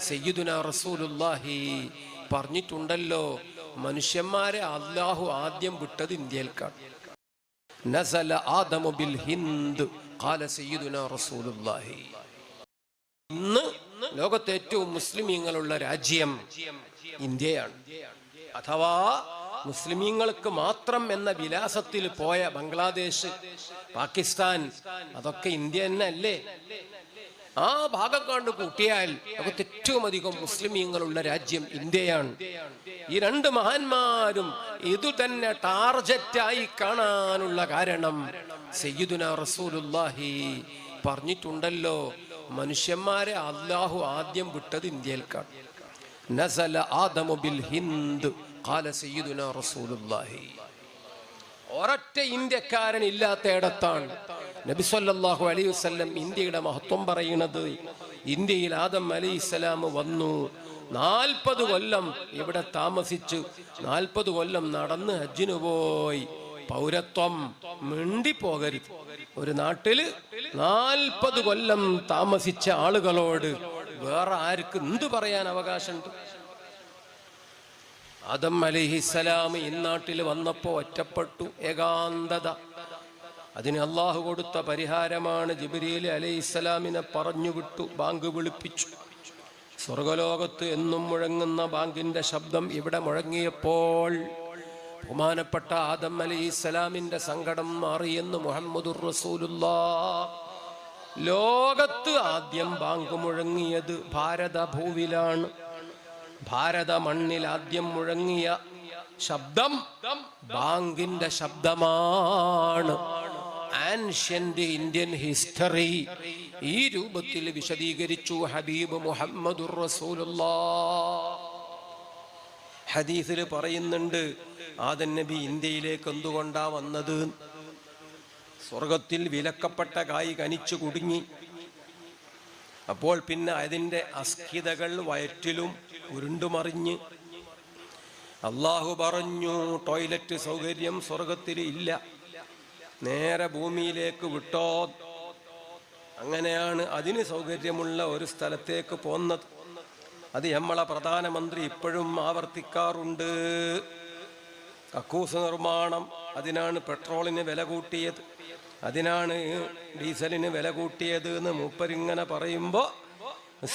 സയ്യിദുനാ റസൂലുള്ളാഹി പറഞ്ഞിട്ടുണ്ടല്ലോ, മനുഷ്യന്മാരെ അല്ലാഹു ആദ്യം വിട്ടത് ഇന്ത്യയിൽക്കാണ്. നസല ആദമു ബിൽ ഹിന്ദ് ഖാല സയ്യിദുനാ റസൂലുള്ളാഹി. ഇന്ന് ലോകത്തെ ഏറ്റവും മുസ്ലിമീങ്ങളുള്ള രാജ്യം ഇന്ത്യയാണ്. അഥവാ മുസ്ലിമീങ്ങൾക്ക് മാത്രം എന്ന വിലാസത്തിൽ പോയ ബംഗ്ലാദേശ്, പാകിസ്ഥാൻ, അതൊക്കെ ഇന്ത്യ തന്നെ അല്ലേ? ആ ഭാഗം കണ്ട് കൂട്ടിയാൽ ലോകത്ത് ഏറ്റവും അധികം മുസ്ലിമീങ്ങളുള്ള രാജ്യം ഇന്ത്യയാണ്. ഈ രണ്ട് മഹാന്മാരും ഇതു തന്നെ ടാർജറ്റായി കാണാനുള്ള കാരണം സയ്യിദുനാ റസൂലുള്ളാഹി പറഞ്ഞിട്ടുണ്ടല്ലോ, മനുഷ്യന്മാരെ അല്ലാഹു ആദ്യം വിട്ടത് ഇന്ത്യയിൽക്കാണ്. നസല ആദമു ബിൽ ഹിന്ദ് ഖാല സയ്യിദുനാ റസൂലുള്ളാഹി. ഒരൊറ്റ ഇന്ത്യക്കാരൻ ഇല്ലാത്തയിടത്താണ് നബി സല്ലല്ലാഹു അലൈഹി വസല്ലം ഇന്ത്യയുടെ മഹത്വം പറയുന്നത്. ഇന്ത്യയിൽ ആദം അലൈഹിസ്സലാം വന്നു, 40 കൊല്ലം ഇവിടെ താമസിച്ചു, 40 കൊല്ലം നടന്ന് ഹജ്ജിന് പോയി. പൗരത്വം മിണ്ടിപ്പോകരുത്. ഒരു നാട്ടില് 40 കൊല്ലം താമസിച്ച ആളുകളോട് വേറെ ആർക്ക് എന്തു പറയാൻ അവകാശമുണ്ട്? ആദം അലൈഹിസ്സലാം ഈ നാട്ടിൽ വന്നപ്പോ ഒറ്റപ്പെട്ടു, ഏകാന്തത. അതിന് അള്ളാഹു കൊടുത്ത പരിഹാരമാണ് ജിബ്രീൽ അലൈഹിസ്സലാമിനെ പറഞ്ഞു വിട്ടു, ബാങ്ക് വിളിപ്പിച്ചു. സ്വർഗലോകത്ത് എന്നും മുഴങ്ങുന്ന ബാങ്കിന്റെ ശബ്ദം ഇവിടെ മുഴങ്ങിയപ്പോൾ ബഹുമാനപ്പെട്ട ആദം അലൈഹിസ്സലാമിന്റെ സങ്കടം മാറിയെന്ന് മുഹമ്മദുർ റസൂലുള്ളാഹ്. ലോകത്ത് ആദ്യം ബാങ്ക് മുഴങ്ങിയത് ഭാരത ഭൂവിലാണ്. ഭാരത മണ്ണിൽ ആദ്യം മുഴങ്ങിയ ശബ്ദം ബാങ്കിന്റെ ശബ്ദമാണ്. ആൻഷ്യന്റ് ഇന്ത്യൻ ഹിസ്റ്ററി ഈ രൂപത്തിൽ വിശദീകരിച്ചു ഹബീബ് മുഹമ്മദുർ റസൂലുള്ളാഹ്. ഹദീസിൽ പറയുന്നുണ്ട്, ആദം നബി ഇന്ത്യയിലേക്ക് എന്തുകൊണ്ടാ വന്നത്? സ്വർഗത്തിൽ വിലക്കപ്പെട്ട കായ് കനിച്ചു കുടുങ്ങി. അപ്പോൾ പിന്നെ അതിൻ്റെ അസ്കിതകൾ വയറ്റിലും ഉരുണ്ടുമറിഞ്ഞ്. അള്ളാഹു പറഞ്ഞു, ടോയ്ലറ്റ് സൗകര്യം സ്വർഗത്തിൽ ഇല്ല, നേരെ ഭൂമിയിലേക്ക് വിട്ടോ. അങ്ങനെയാണ് അതിന് സൗകര്യമുള്ള ഒരു സ്ഥലത്തേക്ക് പോന്നത്. അത് നമ്മളെ പ്രധാനമന്ത്രി ഇപ്പോഴും ആവർത്തിക്കാറുണ്ട്. കക്കൂസ് നിർമ്മാണം, അതിനാണ് പെട്രോളിന് വില കൂട്ടിയത്, അതിനാണ് ഡീസലിന് വില കൂട്ടിയത് എന്ന് മൂപ്പരിങ്ങനെ പറയുമ്പോ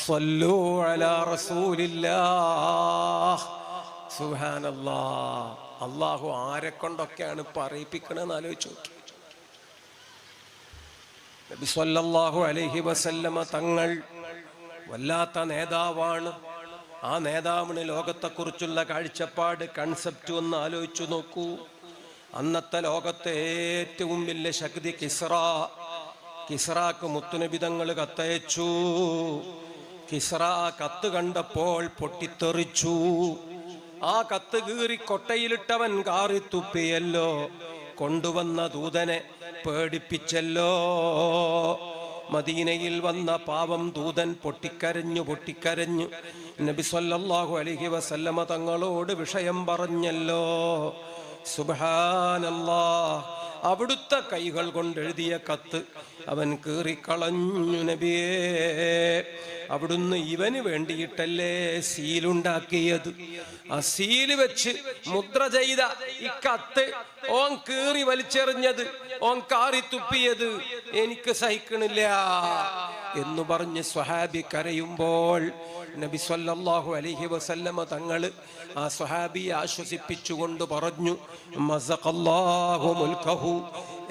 സ്വല്ലൂ അലാ റസൂലില്ലാഹ്. സുബ്ഹാനല്ലാഹ്. അള്ളാഹു ആരെ കൊണ്ടൊക്കെയാണ് പറയിപ്പിക്കണമെന്ന് ആലോചിച്ചു നോക്കി. നബി സല്ലല്ലാഹു അലൈഹി വസല്ലമ തങ്ങൾ വല്ലാത്ത നേതാവാണ്. ആ നേതാവിന് ലോകത്തെക്കുറിച്ചുള്ള കാഴ്ചപ്പാട്, കൺസെപ്റ്റ് ഒന്ന് ആലോചിച്ചു നോക്കൂ. അന്നത്തെ ലോകത്തെ ഏറ്റവും വലിയ ശക്തി കിസ്റാക്ക് മുത്തുനബി തങ്ങൾ കത്തയച്ചു. കിസ്റ കത്ത് കണ്ടപ്പോൾ പൊട്ടിത്തെറിച്ചു. ആ കത്ത് കീറി കൊട്ടയിലിട്ടവൻ കാറിത്തുപ്പിയല്ലോ, കൊണ്ടുവന്ന ദൂതനെ പേടിപ്പിച്ചല്ലോ. മദീനയിൽ വന്ന പാവം ദൂതൻ പൊട്ടിക്കരഞ്ഞു നബി സല്ലല്ലാഹു അലൈഹി വസല്ലമ തങ്ങളോട് വിഷയം പറഞ്ഞല്ലോ. സുബ്ഹാനല്ലാഹ്. അവിടുത്തെ കൈകൾ കൊണ്ടെഴുതിയ കത്ത് അവൻ കീറിക്കളഞ്ഞു നബിയേ. അവിടുന്ന് ഇവന് വേണ്ടിയിട്ടല്ലേ സീലുണ്ടാക്കിയത്. ആ സീല് വെച്ച് മുദ്ര ചെയ്ത ഈ കത്ത് ഓൻ കീറി വലിച്ചെറിഞ്ഞത്, ഓൻ കാറിത്തുപ്പിയത് എനിക്ക് സഹിക്കണില്ല എന്ന് പറഞ്ഞ് സ്വഹാബി കരയുമ്പോൾ നബി സല്ലല്ലാഹു അലൈഹി വസല്ലമ തങ്ങൾ ആ സ്വഹാബിയെ ആശ്വസിപ്പിച്ചുകൊണ്ട് പറഞ്ഞു, മസഖല്ലാഹു മുൽക്കഹു.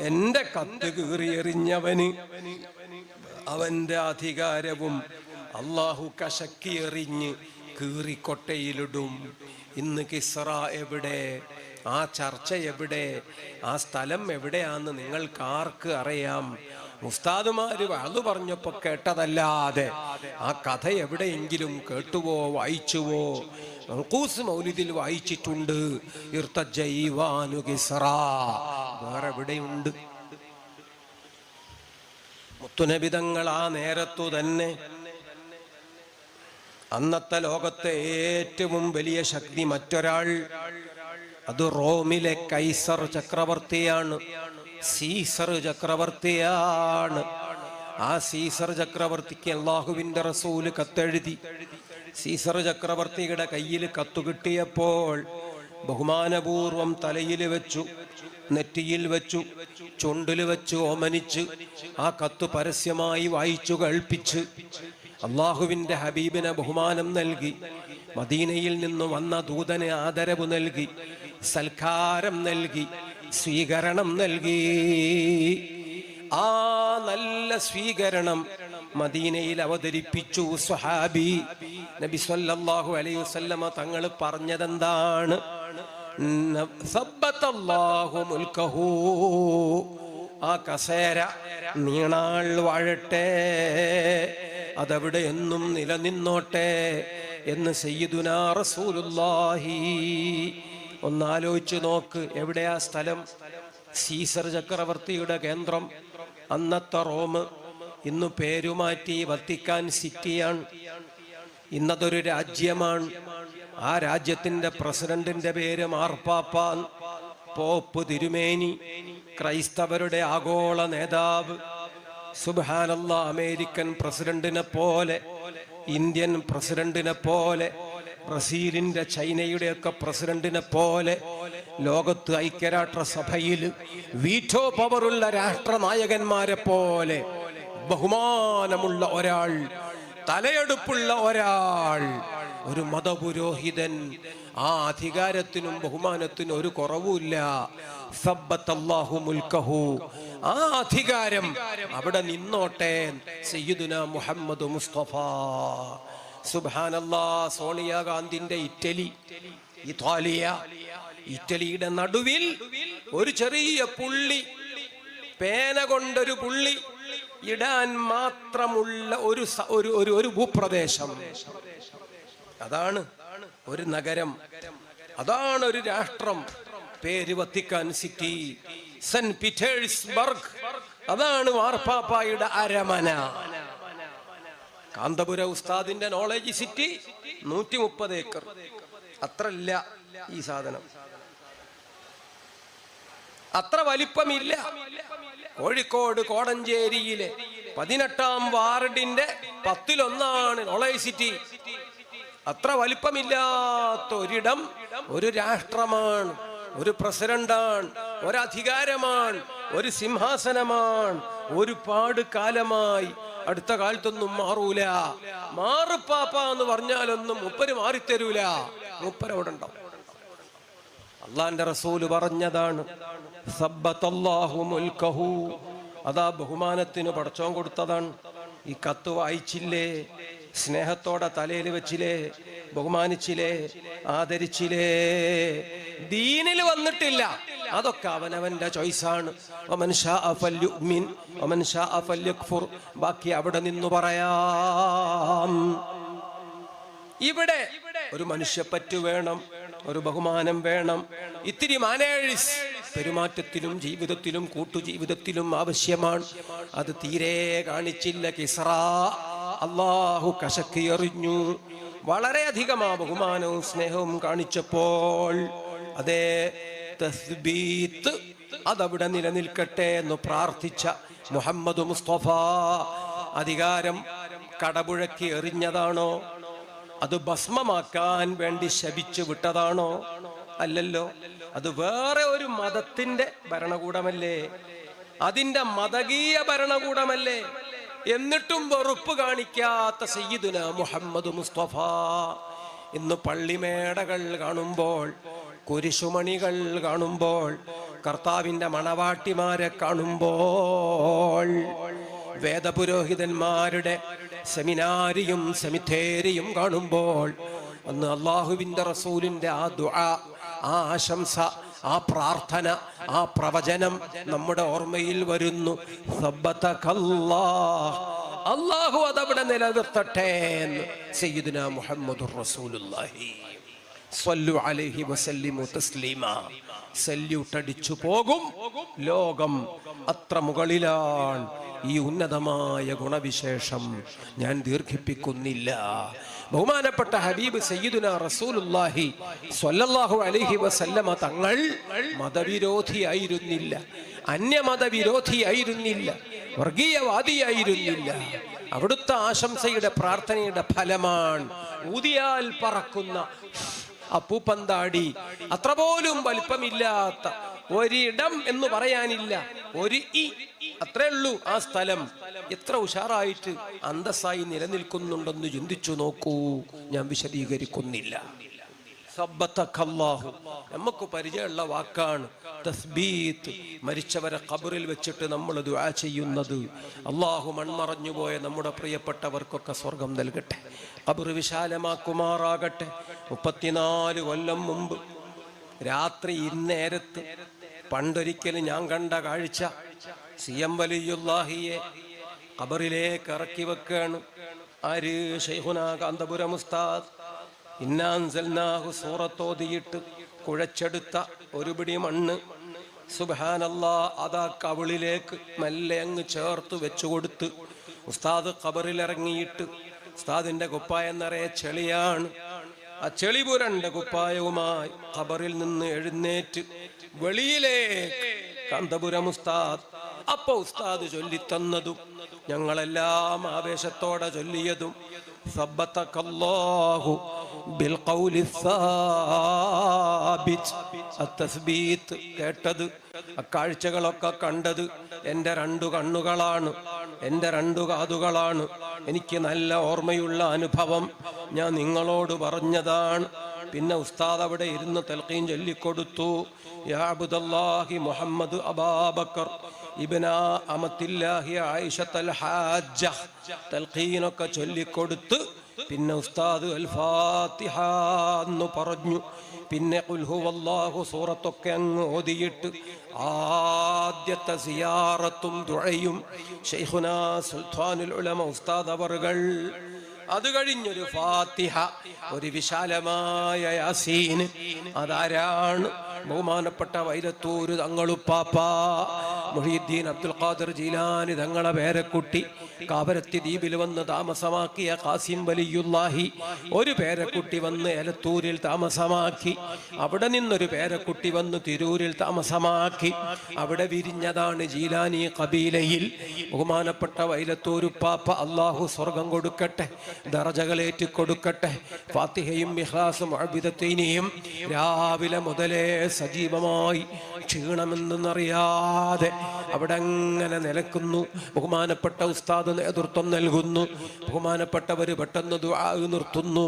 എന്റെ കത്ത് കീറിയെറിഞ്ഞവന് അവന്റെ അധികാരവും അള്ളാഹു കശക്കിയെറിഞ്ഞ് കീറിക്കൊട്ടയിലിടും. ഇന്ന് കിസ്റ എവിടെ? ആ ചർച്ച എവിടെ? ആ സ്ഥലം എവിടെയാന്ന് നിങ്ങൾക്ക് ആർക്ക് അറിയാം? ഉസ്താദുമാര് വഅദ് പറഞ്ഞപ്പോ കേട്ടതല്ലാതെ ആ കഥ എവിടെയെങ്കിലും കേട്ടുവോ വായിച്ചുവോ? മൻഖൂസ് മൗലിദിൽ വായിച്ചിട്ടുണ്ട്, ഇർതജൈവാനു കിസ്റ. വേറെ എവിടെയുണ്ട്? മുത്തുനബി തങ്ങൾ ആ നേരത്തു തന്നെ അന്നത്തെ ലോകത്തെ ഏറ്റവും വലിയ ശക്തി മറ്റൊരാൾ, അത് റോമിലെ കൈസർ ചക്രവർത്തിയാണ്, സീസർ ചക്രവർത്തിയാണ്. ആ സീസർ ചക്രവർത്തിക്ക് അല്ലാഹുവിന്റെ റസൂല് കത്തെഴുതി. സീസർ ചക്രവർത്തിയുടെ കയ്യിൽ കത്തു കിട്ടിയപ്പോൾ ബഹുമാനപൂർവം തലയിൽ വെച്ചു, നെറ്റിയിൽ വെച്ചു, ചുണ്ടിൽ വെച്ച് ഓമനിച്ച് ആ കത്ത് പരസ്യമായി വായിച്ചു കേൾപ്പിച്ച് അള്ളാഹുവിന്റെ ഹബീബിനെ ബഹുമാനം നൽകി, മദീനയിൽ നിന്ന് വന്ന ദൂതന് ആദരവ് നൽകി, സൽക്കാരം നൽകി, സ്വീകരണം നൽകി. ആ നല്ല സ്വീകരണം മദീനയിൽ അവതരിപ്പിച്ചു സ്വഹാബി. നബി സല്ലല്ലാഹു അലൈഹി വസല്ലമ തങ്ങൾ പറഞ്ഞതെന്താണ്? സബ്ബത്തല്ലാഹു മുൽക്കഹു, ആ കസേര നീണാൾ വാഴട്ടെ, അതവിടെ എന്നും നിലനിന്നോട്ടെ എന്ന് സയ്യിദുനാ റസൂലുള്ളാഹി. ഒന്നാലോചിച്ച് നോക്ക്, എവിടെയാ സ്ഥലം? സീസർ ചക്രവർത്തിയുടെ കേന്ദ്രം അന്നത്തെ റോം. ഇന്ന് പേരുമാറ്റി വത്തിക്കാൻ സിറ്റിയാണ്. ഇന്നതൊരു രാജ്യമാണ്. ആ രാജ്യത്തിന്റെ പ്രസിഡന്റിന്റെ പേര് മാർപ്പാപ്പാൻ, പോപ്പ് തിരുമേനി, ക്രൈസ്തവരുടെ ആഗോള നേതാവ്. സുബ്ഹാനല്ലാഹ്, അമേരിക്കൻ പ്രസിഡന്റിനെ പോലെ, ഇന്ത്യൻ പ്രസിഡന്റിനെ പോലെ, ബ്രസീലിന്റെ ചൈനയുടെയൊക്കെ പ്രസിഡന്റിനെ പോലെ, ലോകത്ത് ഐക്യരാഷ്ട്രസഭയിൽ വീറ്റോ പവറുള്ള രാഷ്ട്രനായകന്മാരെ പോലെ ബഹുമാനമുള്ള ഒരാൾ, തലയെടുപ്പുള്ള ഒരാൾ, ഒരു മതപുരോഹിതൻ. ആ അധികാരത്തിനും ബഹുമാനത്തിനും ഒരു കുറവുമില്ല. സബ്ബത്തല്ലാഹു മുൽക്കഹു, ആ അധികാരം അവിടെ നിന്നോട്ടെ. സയ്യിദുനാ മുഹമ്മദ് മുസ്തഫ. സുബ്ഹാനല്ലാഹ്, സോണിയാഗാന്ധിന്റെ ഇറ്റലിയുടെ നടുവിൽ ഒരു ചെറിയ പുള്ളി, പേന കൊണ്ടൊരു പുള്ളി ഇടാൻ മാത്രമുള്ള ഒരു ഭൂപ്രദേശം. അതാണ് ഒരു നഗരം, അതാണ് ഒരു രാഷ്ട്രം. പേര് വത്തിക്കാൻ സിറ്റി, സെന്റ് പീറ്റേഴ്സ്ബർഗ്. അതാണ് മാർപ്പാപ്പായുടെ അരമന. കാന്തപുര ഉസ്താദിന്റെ നോളജ് സിറ്റി 130 ഏക്കർ. അത്രല്ല ഈ സാധനം, അത്ര വലിപ്പമില്ല. കോഴിക്കോട് കോടഞ്ചേരിയിലെ 18ാം വാർഡിന്റെ 10-1 നോളജ് സിറ്റി. അത്ര വലിപ്പമില്ലാത്ത ഒരിടം ഒരു രാഷ്ട്രമാണ്, ഒരു പ്രസിഡന്റാണ്, ഒരധികാരമാണ്, ഒരു സിംഹാസനമാണ്. ഒരുപാട് കാലമായി, അടുത്ത കാലത്തൊന്നും മാറൂല. മാറുപ്പാപ്പ എന്ന് പറഞ്ഞാലൊന്നും മുപ്പര് മാറിത്തരൂല. മുപ്പരവിടെ ഉണ്ടാവും. അള്ളാന്റെ റസൂല് പറഞ്ഞതാണ്, സബ്ബത്തല്ലാഹു മുൽക്കഹു. അതാ ബഹുമാനത്തിന് പടച്ചോൻ കൊടുത്തതാണ്. ഈ കത്ത് വായിച്ചില്ലേ, സ്നേഹത്തോടെ തലയിൽ വെച്ചില്ലേ, ബഹുമാനിച്ചില്ലേ, ആദരിച്ചില്ലേ. ദീനിൽ വന്നിട്ടില്ല, അതൊക്കെ അവനവന്റെ ചോയ്സാണ്. ബാക്കി അവിടെ നിന്ന് പറയാം. ഇവിടെ ഒരു മനുഷ്യപ്പറ്റു വേണം, ഒരു ബഹുമാനം വേണം, ഇത്തിരി മാനേഴ്സ് പെരുമാറ്റത്തിലും ജീവിതത്തിലും കൂട്ടുജീവിതത്തിലും ആവശ്യമാണ്. അത് തീരെ കാണിച്ചില്ല കിസ്റ. അള്ളാഹു കശക്കി എറിഞ്ഞു. വളരെയധികം ആ ബഹുമാനവും സ്നേഹവും കാണിച്ചപ്പോൾ അതേ തസ്ബീത്ത് അതവിടെ നിലനിൽക്കട്ടെ എന്ന് പ്രാർത്ഥിച്ച മുഹമ്മദ് മുസ്തഫ അധികാരം കടപുഴക്കി എറിഞ്ഞതാണോ? അത് ഭസ്മമാക്കാൻ വേണ്ടി ശപിച്ചു വിട്ടതാണോ? അല്ലല്ലോ. അത് വേറെ ഒരു മതത്തിന്റെ ഭരണകൂടമല്ലേ, അതിന്റെ മതകീയ ഭരണകൂടമല്ലേ. എന്നിട്ടും വെറുപ്പ് കാണിക്കാത്ത സയ്യിദുനാ മുഹമ്മദ് മുസ്തഫ ഇന്ന് പള്ളിമേടകൾ കാണുമ്പോൾ, കുരിശുമണികൾ കാണുമ്പോൾ, കർത്താവിന്റെ മണവാട്ടിമാരെ കാണുമ്പോൾ, വേദപുരോഹിതന്മാരുടെ സെമിനാരിയും സെമിത്തേരിയും കാണുമ്പോൾ, അന്ന് അള്ളാഹുവിന്റെ റസൂലിന്റെ ആ ദുആ, ആ ആശംസ, ആ പ്രാർത്ഥന, ആ പ്രവചനം നമ്മുടെ ഓർമ്മയിൽ വരുന്നു. അള്ളാഹു അതവിടെ നിലനിർത്തട്ടെ എന്ന് സയ്യിദുനാ മുഹമ്മദുർ റസൂലുള്ളാഹി സ്വല്ലു അലൈഹി വസല്ലിമു തസ്ലീമാ. സല്യൂട്ട് അടിച്ചു പോകും ലോകം. അത്ര മുകളിലാണ് ഈ ഉന്നതമായ ഗുണവിശേഷം. ഞാൻ ദീർഘിപ്പിക്കുന്നില്ല. ബഹുമാനപ്പെട്ട ഹബീബ് സയ്യിദുനാ റസൂലുള്ളാഹി സ്വല്ലല്ലാഹു അലൈഹി വസല്ലമ തങ്ങൾ മതവിരോധിയായിരുന്നില്ല, അന്യമതവിരോധിയായിരുന്നില്ല, വർഗീയവാദിയായിരുന്നില്ല. അവിടുത്തെ ആശംസയുടെ പ്രാർത്ഥനയുടെ ഫലമാണ്. ഊതിയാൽ പറക്കുന്ന അപ്പൂപ്പന്താടി, അത്ര പോലും വലിപ്പമില്ലാത്ത ഒരിടം എന്ന് പറയാനില്ല, ഒരു അത്രേ ഉള്ളൂ. ആ സ്ഥലം എത്ര ഉഷാറായിട്ട് അന്തസ്സായി നിലനിൽക്കുന്നുണ്ടെന്ന് ചിന്തിച്ചു നോക്കൂ. ഞാൻ വിശദീകരിക്കുന്നില്ല. സബ്ബതകല്ലാഹു നമുക്ക് പരിചയമുള്ള വാക്കാണ് തസ്ബീത്ത്. മരിച്ചവരെ ഖബറിൽ വെച്ചിട്ട് നമ്മൾ ദുആ ചെയ്യുന്നത്. അള്ളാഹു മൺമറഞ്ഞുപോയ നമ്മുടെ പ്രിയപ്പെട്ടവർക്കൊക്കെ സ്വർഗം നൽകട്ടെ, ഖബർ വിശാലമാക്കുമാറാകട്ടെ. 34 കൊല്ലം മുമ്പ് രാത്രി ഇന്നേരത്ത് പണ്ടൊരിക്കലും ഞാൻ കണ്ട കാഴ്ച, CM വലിയുല്ലാഹിയെ ഖബറിലേക്ക് ഇറക്കി വെക്കാണ്. ആര്? ശൈഖുനാ കാന്തപുരം ഉസ്താദ്. ഇന്നാ അൻസൽനാഹു സൂറത്തോതിയിട്ട് കുഴച്ചെടുത്ത ഒരു പിടി മണ്ണ്, സുബ്ഹാനല്ലാഹ്, അതാ കവിളിലേക്ക് മെല്ലെ അങ്ങ് ചേർത്ത് വെച്ചു കൊടുത്ത് ഉസ്താദ് ഖബറിലിറങ്ങിയിട്ട്, ഉസ്താദിന്റെ കുപ്പായം നിറയെ ചെളിയാണ്. ആ ചെളി പുരണ്ട കുപ്പായവുമായി ഖബറിൽ നിന്ന് എഴുന്നേറ്റ് വെളിയിലേക്ക് കാന്തപുരം ഉസ്താദ്. അപ്പൊ ഉസ്താദ് ചൊല്ലിത്തന്നതും ഞങ്ങളെല്ലാം ആവേശത്തോടെ ചൊല്ലിയതും സബ്ബതകല്ലാഹു ബിൽഖൗലി സാബിത് അത്തസ്ബീത്ത് കേട്ടത്, അക്കാഴ്ചകളൊക്കെ കണ്ടത് എൻ്റെ 2 കണ്ണുകളാണ്, എൻ്റെ 2 കാതുകളാണ്. എനിക്ക് നല്ല ഓർമ്മയുള്ള അനുഭവം ഞാൻ നിങ്ങളോട് പറഞ്ഞതാണ്. പിന്നെ ഉസ്താദ് അവിടെ ഇരുന്ന് തൽഖീൻ ചൊല്ലിക്കൊടുത്തു. യാ അബ്ദുല്ലാഹി മുഹമ്മദ് അബൂബക്കർ ഇബ്ന അമത്തില്ലാഹി ആയിഷത്തുൽ ഹാജ്ജ തൽഖീനൊക്കെ ചൊല്ലിക്കൊടുത്ത് പിന്നെ ഉസ്താദ് അൽ ഫാത്തിഹ എന്ന് പറഞ്ഞു. പിന്നെ ഖുൽ ഹുവല്ലാഹു സൂറത്തൊക്കെ അങ്ങ് ഓതിയിട്ട് ആദ്യത്തെ സിയാറത്തും ദുആയും ശൈഖുനാ സുൽത്താനുൽ ഉലമ ഉസ്താദ് അവറുകൾ. അത് കഴിഞ്ഞൊരു ഫാത്തിഹ, ഒരു വിശാലമായ യാസീൻ. അതാരാണ്? ബഹുമാനപ്പെട്ട വൈരത്തൂര് തങ്ങളുപ്പാപ്പ മുഹീദ്ദീൻ അബ്ദുൽ ഖാദിർ ജീലാനി തങ്ങളെ പേരക്കുട്ടി, കാവരത്തി ദ്വീപിൽ വന്ന് താമസമാക്കിയ ഖാസിം വലിയുല്ലാഹി. ഒരു പേരക്കുട്ടി വന്ന് എലത്തൂരിൽ താമസമാക്കി, അവിടെ നിന്നൊരു പേരക്കുട്ടി വന്ന് തിരൂരിൽ താമസമാക്കി. അവിടെ വിരിഞ്ഞതാണ് ജീലാനി ഖബീലയിൽ ബഹുമാനപ്പെട്ട വൈലത്തൂരുപ്പാപ്പ. അള്ളാഹു സ്വർഗം കൊടുക്കട്ടെ, ദറജകളേറ്റി കൊടുക്കട്ടെ. ഫാത്തിഹയും ഇഖ്ലാസും അബിദത്തീനിയും രാവിലെ മുതലേ സജീവമായി ക്ഷീണമെന്നറിയാതെ അവിടെ അങ്ങനെ നിലക്കുന്നു. ബഹുമാനപ്പെട്ട ഉസ്താദ് നേതൃത്വം നൽകുന്നു. ബഹുമാനപ്പെട്ടവര് പെട്ടെന്ന് ദുആ നിർത്തുന്നു.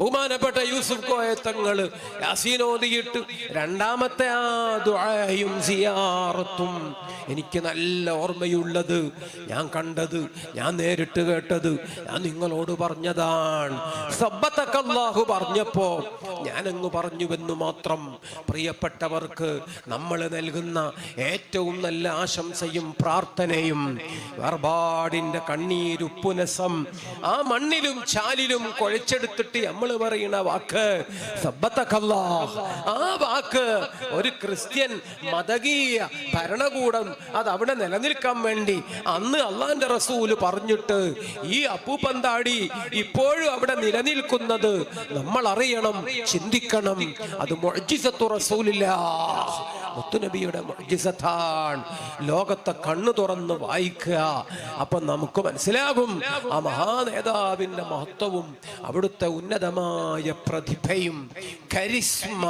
ബഹുമാനപ്പെട്ട യൂസുഫ് കോയ തങ്ങൾ യാസീൻ ഓതിയിട്ട് രണ്ടാമത്തെ ആ ദുആയും സിയാറത്തും എനിക്ക് നല്ല ഓർമ്മയുള്ളത്, ഞാൻ കണ്ടത്, ഞാൻ നേരിട്ട് കേട്ടത്, ഞാൻ നിങ്ങളോട് പറഞ്ഞതാണ്. സബ്ബതകല്ലാഹു പറഞ്ഞപ്പോ ഞാനങ്ങ് പറഞ്ഞുവെന്നു മാത്രം. പ്രിയപ്പെട്ടവർക്ക് നമ്മൾ നൽകുന്ന ഏറ്റവും നല്ല ആശംസയും പ്രാർത്ഥനയും വേർപാടിന്റെ കണ്ണീരുപ്പുനസം ആ മണ്ണിലും ചാലിലും കുഴച്ചെടുത്തിട്ട് നമ്മൾ പറയുന്ന വാക്ക് സബ്ബതകല്ലാഹ്. ആ വാക്ക് ഒരു ക്രിസ്ത്യൻ മതകീയ ഭരണകൂടം അത് അവിടെ നിലനിൽക്കാൻ വേണ്ടി അന്ന് അള്ളാന്റെ റസൂല് പറഞ്ഞിട്ട് ഈ അപ്പൂപ്പന്താടി ഇപ്പോഴും അവിടെ നിലനിൽക്കുന്നത് നമ്മൾ അറിയണം, ചിന്തിക്കണം. അത് മുഅ്ജിസത്തു റസൂലില്ലാഹ്, മുത്തുനബിയുടെ മുഅ്ജിസത്താണ്. ലോകത്തെ കണ്ണു തുറന്ന് വായിക്കുക, അപ്പൊ നമുക്ക് മനസ്സിലാകും ആ മഹാനേതാവിന്റെ മഹത്വവും അവിടുത്തെ ഉന്നതമായ പ്രതിഭയും കരിസ്മ,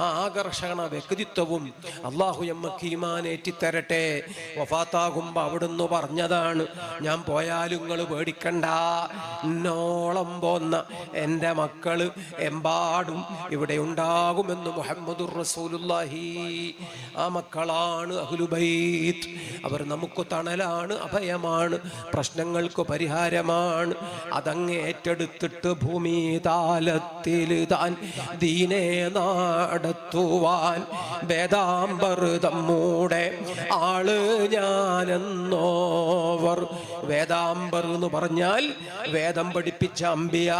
ആ ആകർഷണ വ്യക്തിത്വവും. അള്ളാഹു നമ്മക്ക് ഈമാൻ ഏറ്റിത്തരട്ടെ. വഫാത്താകുമ്പോ അവിടുന്ന് പറഞ്ഞതാണ്, ഞാൻ പോയാലും നിങ്ങൾ പേടിക്കണ്ട, എന്നോളം പോന്ന എൻ്റെ മക്കള് എമ്പാടും ഇവിടെ ഉണ്ടാകുമെന്ന് മുഹമ്മദുർ റസൂലുള്ളാഹി. ആ മക്കളാണ് അഹ്ലുബൈത്ത്. അവർ നമുക്ക് തണലാണ്, അഭയമാണ്, പ്രശ്നങ്ങൾക്ക് പരിഹാരമാണ്. അതങ്ങ് ഏറ്റെടുത്തിട്ട് ഭൂമി താലത്തിൽ താൻ ദീനെ നടത്തുവാൻ വേദാംബർ തമ്മൂടെ ആള് ഞാനെന്നോവർ. വേദാംബർ എന്ന് പറഞ്ഞാൽ വേദം പഠിപ്പിച്ച അമ്പിയ,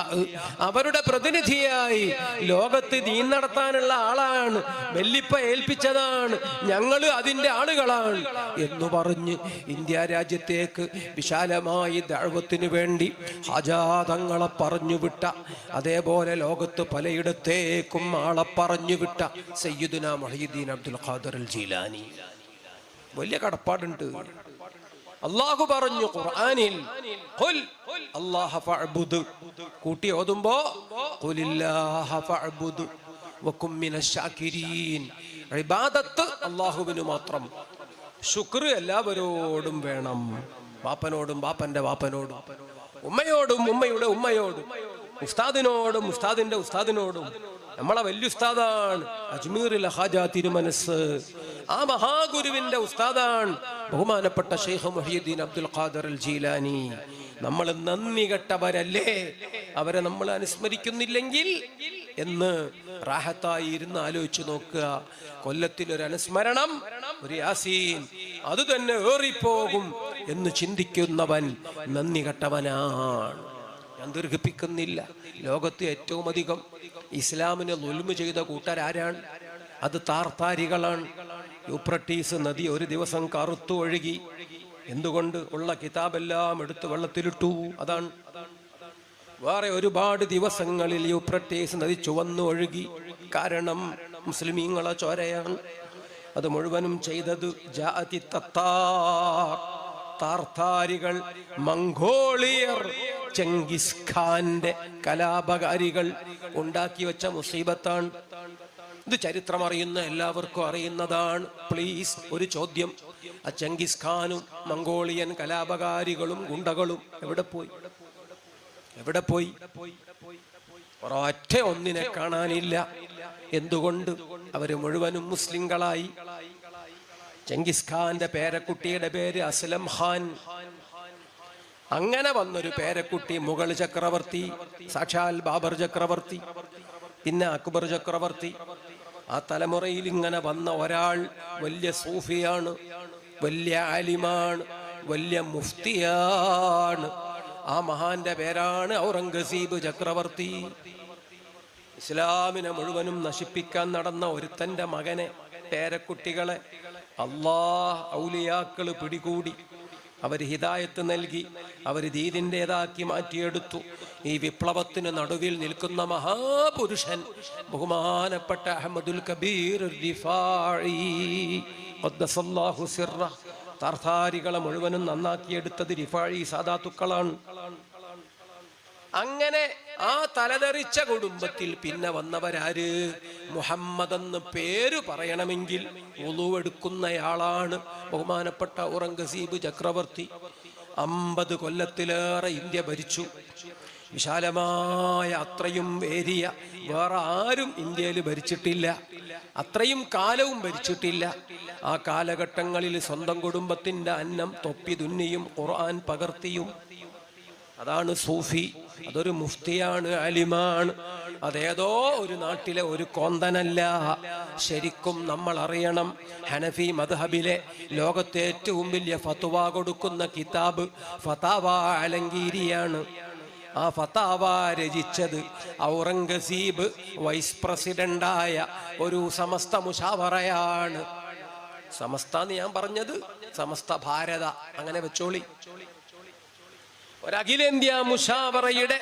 അവരുടെ പ്രതിനിധിയായി ലോകത്ത് ദീൻ നടത്താനുള്ള ആളാണ്, വെല്ലിപ്പ ഏൽപ്പിച്ചതാണ്, ഞങ്ങൾ അതിൻ്റെ ആളുകളാണ് എന്ന് പറഞ്ഞ് ഇന്ത്യ രാജ്യത്തേക്ക് വിശാലമായി ദഅവത്തിന് വേണ്ടി ഹജാതങ്ങളെ പറഞ്ഞു വിട്ട, അതേപോലെ ലോകത്ത് പലയിടത്തേക്കും ആളെ പറഞ്ഞു വിട്ട സയ്യിദുനാ മുഹയ്യിദ്ദീൻ അബ്ദുൽ ഖാദിർ അൽ ജീലാനി. വലിയ കടപ്പാടുണ്ട്. അല്ലാഹു പറഞ്ഞു ഖുർആനിൽ ഖുൽ അല്ലാഹ ഫഅബ്ദു കൂട്ടി ഓതുമ്പോ ഖുലില്ലാഹ ഫഅബ്ദു വകും മിനശ് ശാകിരീൻ. ഇബാദത്ത് അല്ലാഹുവിന് മാത്രം, ശുക്ർ എല്ലാവരോടും വേണം. ബാപ്പനോടും ബാപ്പന്റെ വാപ്പനോടും, ഉമ്മയോടും ഉമ്മയുടെ ഉമ്മയോടും, ഉസ്താദിനോടും ഉസ്താദിന്റെ ഉസ്താദിനോടും. നമ്മളെ വലിയ ഉസ്താദാണ് അജ്മീറിൽ ഹാജ തിരുമനസ്. ആ മഹാഗുരുവിന്റെ ഉസ്താദാണ് ബഹുമാനപ്പെട്ട ശൈഖ് മുഹ്യിദ്ദീൻ അബ്ദുൽ ഖാദിർ അൽ ജീലാനി. നമ്മൾ നന്ദി കെട്ടവരല്ലേ, അവരെ നമ്മൾ അനുസ്മരിക്കുന്നില്ലെങ്കിൽ എന്ന് റാഹത്തായി ഇരുന്ന് ആലോചിച്ച് നോക്കുക. കൊല്ലത്തിൽ ഒരു അനുസ്മരണം, ഒരു യാസീൻ, അത് തന്നെ ഏറിപ്പോകും എന്ന് ചിന്തിക്കുന്നവൻ നന്ദി കെട്ടവനാണ്. ഞാൻ ദീർഘിപ്പിക്കുന്നില്ല. ലോകത്ത് ഏറ്റവും അധികം ഇസ്ലാമിനെ ദുൽമ് ചെയ്ത കൂട്ടരാരാണ്? അത് താർത്താരികളാണ്. യൂഫ്രട്ടീസ് നദി ഒരു ദിവസം കറുത്തു ഒഴുകി. എന്തുകൊണ്ട്? ഉള്ള കിതാബെല്ലാം എടുത്ത് വെള്ളത്തിലിട്ടു. അതാണ്. വേറെ ഒരുപാട് ദിവസങ്ങളിൽ യൂഫ്രട്ടീസ് നദി ചുവന്നു ഒഴുകി. കാരണം മുസ്ലിമീങ്ങളെ ചോരയാണ്. അത് മുഴുവനും ചെയ്തത് ജാഅതി തത്താർ, താർത്താരികൾ, മംഗോളിയർ, ചെങ്കിസ് ഖാന്റെ കലാപകാരികൾ ഉണ്ടാക്കി വെച്ച മുസീബത്താണ്. ഇത് ചരിത്രം അറിയുന്ന എല്ലാവർക്കും അറിയുന്നതാണ്. പ്ലീസ്, ഒരു ചോദ്യം. ആ ചെങ്കിസ് ഖാനും മംഗോളിയൻ കലാപകാരികളും ഗുണ്ടകളും എവിടെ പോയി? എവിടെ പോയി? ഒരൊറ്റ ഒന്നിനെ കാണാനില്ല. എന്തുകൊണ്ട്? അവര് മുഴുവനും മുസ്ലിങ്ങളായി. ചെങ്കിസ് ഖാന്റെ പേരക്കുട്ടിയുടെ പേര് അസ്ലം ഖാൻ. അങ്ങനെ വന്നൊരു പേരക്കുട്ടി മുഗൾ ചക്രവർത്തി, സാക്ഷാൽ ബാബർ ചക്രവർത്തി, പിന്നെ അക്ബർ ചക്രവർത്തി. ആ തലമുറയിൽ ഇങ്ങനെ വന്ന ഒരാൾ വലിയ സൂഫിയാണ്, വലിയ ആലിമാണ്, വലിയ മുഫ്തിയാണ്. ആ മഹാന്റെ പേരാണ് ഔറംഗസീബ് ചക്രവർത്തി. ഇസ്ലാമിനെ മുഴുവനും നശിപ്പിക്കാൻ നടന്ന ഒരുത്തന്റെ മകനെ, പേരക്കുട്ടികളെ ഔലിയാക്കള് പിടികൂടി. അവര് ഹിദായത്ത് നൽകി, അവര് ദീനിൻ്റെതാക്കി മാറ്റിയെടുത്തു. ഈ വിപ്ലവത്തിന് നടുവിൽ നിൽക്കുന്ന മഹാപുരുഷൻ ബഹുമാനപ്പെട്ട അഹ്മദുൽ കബീർ റിഫാഈ ഖദ്ദസല്ലാഹു സിർറ. താർത്താരികളെ മുഴുവനും നന്നാക്കിയെടുത്തത് റിഫാഈ സാദാത്തുക്കളാണ്. അങ്ങനെ ആ തലതെറിച്ച കുടുംബത്തിൽ പിന്നെ വന്നവരാര്? മുഹമ്മദ് എന്ന് പേര് പറയണമെങ്കിൽ ഉളുവെടുക്കുന്നയാളാണ് ബഹുമാനപ്പെട്ട ഔറംഗസീബ് ചക്രവർത്തി. 50 കൊല്ലത്തിലേറെ ഇന്ത്യ ഭരിച്ചു. വിശാലമായ അത്രയും ഏരിയ വേറെ ആരും ഇന്ത്യയിൽ ഭരിച്ചിട്ടില്ല. അത്രയും കാലവും ഭരിച്ചിട്ടില്ല. ആ കാലഘട്ടങ്ങളിൽ സ്വന്തം കുടുംബത്തിന്റെ അന്നം തൊപ്പി തുന്നിയും ഖുർആൻ പകർത്തിയും. അതാണ് സൂഫി. അതൊരു മുഫ്തിയാണ്, അലിമാണ്. അതേതോ ഒരു നാട്ടിലെ ഒരു കോന്തനല്ല. ശരിക്കും നമ്മൾ അറിയണം, ഹനഫി മദ്ഹബിലെ ലോകത്തെ ഏറ്റവും വലിയ ഫത്വ കൊടുക്കുന്ന കിതാബ് ഫതാവ അലങ്കീരിയാണ്. ആ ഫതാവ രചിച്ചത് ഔറംഗസീബ് വൈസ് പ്രസിഡന്റായ ഒരു സമസ്ത മുഷാവറയാണ്. സമസ്ത എന്ന് ഞാൻ പറഞ്ഞത് സമസ്ത ഭാരത, അങ്ങനെ വെച്ചോളി. ഒരഖിലേന്ത്യാ മുഷാവറയുടെ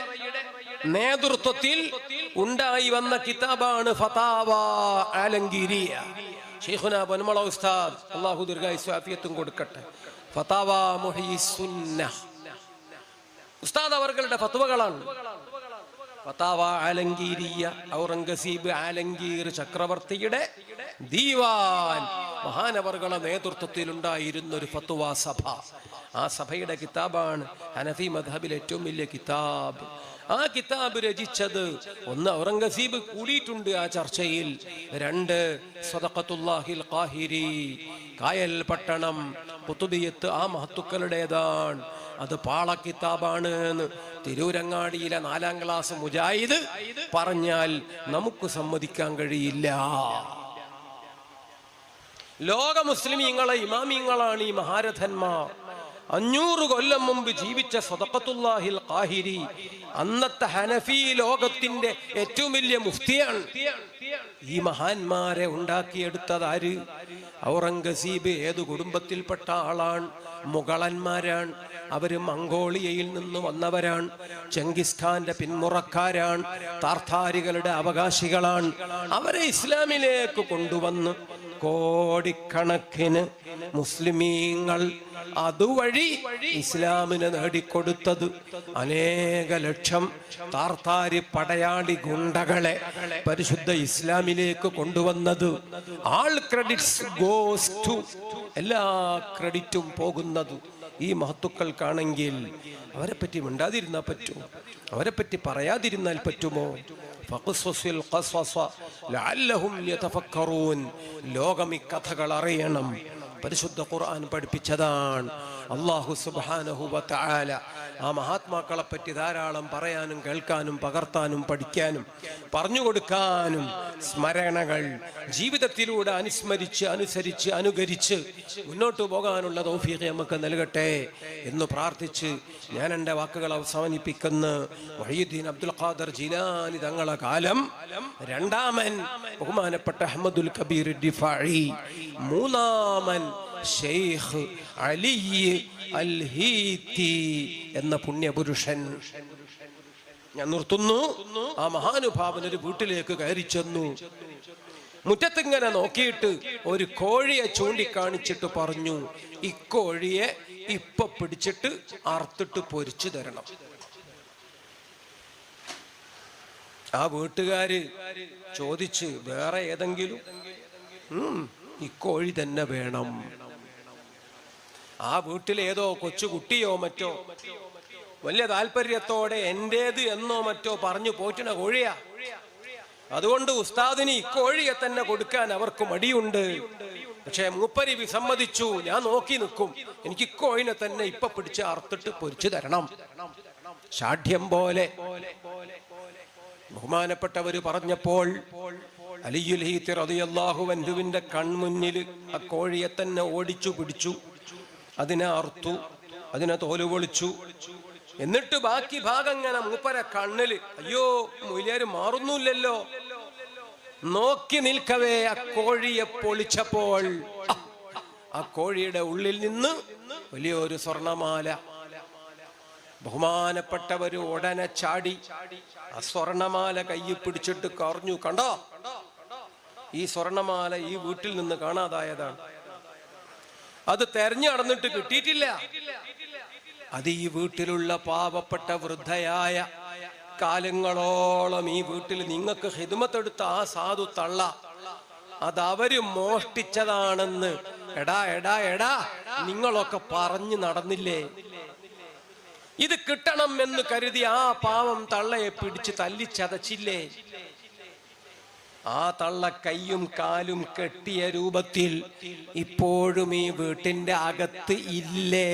നേതൃത്വത്തിൽ ഉണ്ടായി വന്ന കിതാബാണ് ഫതാവ അലങ്കീരിയ. ശൈഖുനാ പൊന്മള ഉസ്താദ്, അല്ലാഹു ദീർഘായുസ്സും ആഫിയത്തും കൊടുക്കട്ടെ, ഫതാവ മുഹ്യിസുന്നഹ് ഉസ്താദ് അവരുടെ ഫത്വകളാണ്. ഫതാവ അലങ്കീരിയ, ഔറംഗസീബ് ആലംഗീർ ചക്രവർത്തിയുടെ ദീവാൻ, മഹാനവർകളുടെ നേതൃത്വത്തിൽ ഉണ്ടായിരുന്ന ഒരു ഫത്വ സഭ. ആ സഭയുടെ കിതാബാണ് ഹനഫി മദ്ഹബിലെ ഏറ്റവും വലിയ കിതാബ്. ആ കിതാബ് രചിച്ചത്, ഒന്ന് ഔറംഗസീബ് കൂടിയിട്ടുണ്ട് ആ ചർച്ചയിൽ. 2 സദഖത്തുല്ലാഹിൽ ഖാഹിരി, കായൽ പട്ടണം ഖുതുബിയത്ത് ആ മഹത്തുക്കളുടേതാണ്. അത് പാള കിതാബാണ് എന്ന് തിരൂരങ്ങാടിയിലെ 4ാം ക്ലാസ് മുജാഹിദ് പറഞ്ഞാൽ നമുക്ക് സമ്മതിക്കാൻ കഴിയില്ല. ലോക മുസ്ലിമീങ്ങളെ ഇമാമിങ്ങളാണ് ഈ മഹാരഥന്മാർ. 500 കൊല്ലം മുമ്പ് ജീവിച്ച സദഖത്തുല്ലാഹിൽ ഖാഹിരി അന്നത്തെ ഹനഫി ലോകത്തിന്റെ ഏറ്റവും വലിയ മുഫ്തിയാണ്. ഈ മഹാന്മാരെ ഉണ്ടാക്കിയെടുത്തത് ആര്? ഔറംഗസീബ് ഏതു കുടുംബത്തിൽപ്പെട്ട ആളാണ്? മുഗളന്മാരാണ്. അവര് മംഗോളിയയിൽ നിന്ന് വന്നവരാണ്. ചെങ്കിസ് ഖാന്റെ പിന്മുറക്കാരാണ്. താർത്താരികളുടെ അവകാശികളാണ്. അവരെ ഇസ്ലാമിലേക്ക് കൊണ്ടുവന്ന് കോടിക്കണക്കിന് മുസ്ലിമീങ്ങൾ അതുവഴി ഇസ്ലാമിനെ നേടിക്കൊടുത്തത്, അനേക ലക്ഷം താർത്താരി പടയാളി ഗുണ്ടകളെ പരിശുദ്ധ ഇസ്ലാമിലേക്ക് കൊണ്ടുവന്നത്. ആൾ ക്രെഡിറ്റ്സ് ഗോസ് ടു, എല്ലാ ക്രെഡിറ്റും പോകുന്നത് ഈ മഹത്തുക്കൾക്കാണെങ്കിൽ അവരെ പറ്റി മിണ്ടാതിരുന്നാൽ പറ്റുമോ? അവരെ പറ്റി പറയാതിരുന്നാൽ പറ്റുമോ? ലോകം ഈ കഥകൾ അറിയണം. പരിശുദ്ധ ഖുർആൻ പഠിപ്പിച്ചതാണ്. അല്ലാഹു സുബ്ഹാനഹു വ തആല ആ മഹാത്മാക്കളെ പറ്റി ധാരാളം പറയാനും കേൾക്കാനും പകർത്താനും പഠിക്കാനും പറഞ്ഞു കൊടുക്കാനും സ്മരണകൾ ജീവിതത്തിലൂടെ അനുസ്മരിച്ച് അനുസരിച്ച് അനുകരിച്ച് മുന്നോട്ട് പോകാനുള്ള തൗഫീഖ് നമുക്ക് നൽകട്ടെ എന്ന് പ്രാർത്ഥിച്ച് ഞാൻ എൻ്റെ വാക്കുകൾ അവസാനിപ്പിക്കുന്നു. മുഹയ്യിദ്ദീൻ അബ്ദുൽ ഖാദർ ജീലാനി തങ്ങളെ കാലം രണ്ടാമൻ ബഹുമാനപ്പെട്ട അഹ്മദുൽ കബീർ ദിഫാഇ, മൂന്നാമൻ ഷെയ്ഖ് അലി അൽ ഹീത്തി എന്ന പുണ്യപുരുഷൻ. ഞാൻ നിർത്തുന്നു. ആ മഹാനുഭാവൻ ഒരു വീട്ടിലേക്ക് കയറി ചെന്നു. മുറ്റത്തിങ്ങനെ നോക്കിയിട്ട് ഒരു കോഴിയെ ചൂണ്ടിക്കാണിച്ചിട്ട് പറഞ്ഞു, ഇക്കോഴിയെ ഇപ്പൊ പിടിച്ചിട്ട് അറുത്തിട്ട് പൊരിച്ചു തരണം. ആ വീട്ടുകാര് ചോദിച്ച്, വേറെ ഏതെങ്കിലും? ഇക്കോഴി തന്നെ വേണം. ആ വീട്ടിലേതോ കൊച്ചുകുട്ടിയോ മറ്റോ വലിയ താല്പര്യത്തോടെ എന്റേത് എന്നോ മറ്റോ പറഞ്ഞു പോറ്റിന കോഴിയാ. അതുകൊണ്ട് ഉസ്താദിന് ഇക്കോഴിയെ തന്നെ കൊടുക്കാൻ അവർക്ക് മടിയുണ്ട്. പക്ഷെ മൂപ്പരി വിസമ്മതിച്ചു. ഞാൻ നോക്കി നിൽക്കും, എനിക്ക് ഇക്കോഴിനെ തന്നെ ഇപ്പൊ പിടിച്ച് അറുത്തിട്ട് പൊരിച്ചു തരണം. ഷാഠ്യം പോലെ ബഹുമാനപ്പെട്ടവര് പറഞ്ഞപ്പോൾ അലിയുൽ ഹീത്തി റളിയല്ലാഹു അൻഹുവിന്റെ കൺമുന്നിൽ ആ കോഴിയെ തന്നെ ഓടിച്ചു പിടിച്ചു. അതിനെ അറുത്തു, അതിനെ തോല് പൊളിച്ചു. എന്നിട്ട് ബാക്കി ഭാഗം ഇങ്ങനെ മൂപ്പര കണ്ണില്, അയ്യോ മൂല്യര് മാറുന്നില്ലല്ലോ, നോക്കി നിൽക്കവേ ആ കോഴിയെ പൊളിച്ചപ്പോൾ ആ കോഴിയുടെ ഉള്ളിൽ നിന്ന് വലിയൊരു സ്വർണമാല. ബഹുമാനപ്പെട്ടവര് ഉടനെ ചാടി ആ സ്വർണമാല കയ്യിൽ പിടിച്ചിട്ട് കറഞ്ഞു, കണ്ടോ ഈ സ്വർണമാല ഈ വീട്ടിൽ നിന്ന് കാണാതായതാണ്, അത് തെരഞ്ഞു നടന്നിട്ട് കിട്ടിയിട്ടില്ല. അത് ഈ വീട്ടിലുള്ള പാവപ്പെട്ട വൃദ്ധയായ കാലങ്ങളോളം ഈ വീട്ടിൽ നിങ്ങൾക്ക് ഹിദ്മത്തെടുത്ത ആ സാധു തള്ള, അതവര് മോഷ്ടിച്ചതാണെന്ന് എടാ എടാ എടാ നിങ്ങളൊക്കെ പറഞ്ഞു നടന്നില്ലേ? ഇത് കിട്ടണം എന്ന് കരുതി ആ പാവം തള്ളയെ പിടിച്ച് തല്ലിച്ചതച്ചില്ലേ? ആ തള്ള കയ്യും കാലും കെട്ടിയ രൂപത്തിൽ ഇപ്പോഴും ഈ വീട്ടിന്റെ അകത്ത് ഇല്ലേ?